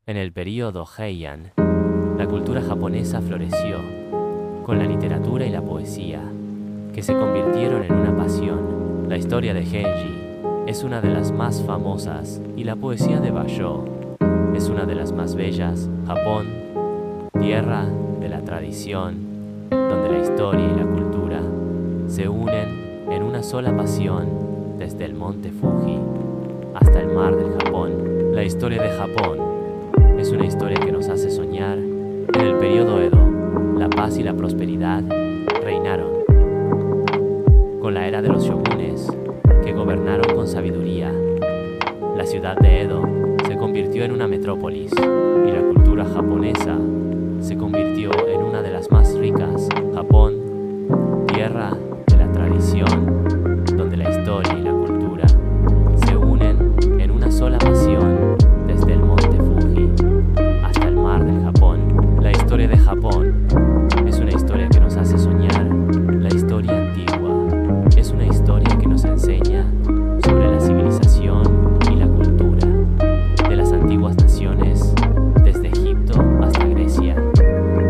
En el período Heian, la cultura japonesa floreció con la literatura y la poesía, que se convirtieron en una pasión. La historia de Genji es una de las más famosas y la poesía de Basho es una de las más bellas. Japón, tierra de la tradición, donde la historia y la cultura se unen en una sola pasión, desde el monte Fuji hasta el mar del Japón. La historia de Japón es una historia que nos hace soñar. En el período Edo, la paz y la prosperidad reinaron. Con la era de los shogunes, que gobernaron con sabiduría, la ciudad de Edo se convirtió en una metrópolis y la cultura japonesa se convirtió en una de las más ricas. Japón, tierra de la tradición, donde la historia y la cultura se unen en una sola pasión, desde el monte Fuji hasta el mar del Japón. La historia de Japón es una historia que nos hace soñar. La historia antigua es una historia que nos enseña sobre la civilización y la cultura de las antiguas naciones, desde Egipto hasta Grecia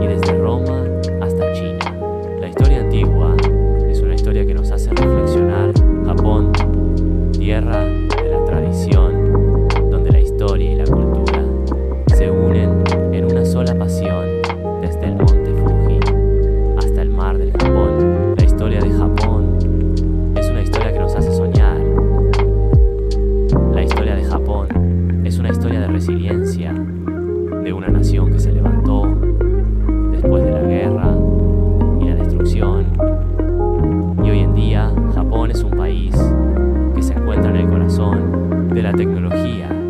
y desde Roma hasta China. La historia antigua es una historia que nos hace reflexionar. Japón, tierra de la tradición, donde la historia y la cultura se unen en una sola pasión, desde el monte Fuji hasta el mar del Japón. La historia de Japón es una historia que nos hace soñar. La historia de Japón es una historia de resiliencia, de una nación que se levantó después de la guerra y la destrucción. Y hoy en día, Japón es un país que se encuentra en el corazón de la tecnología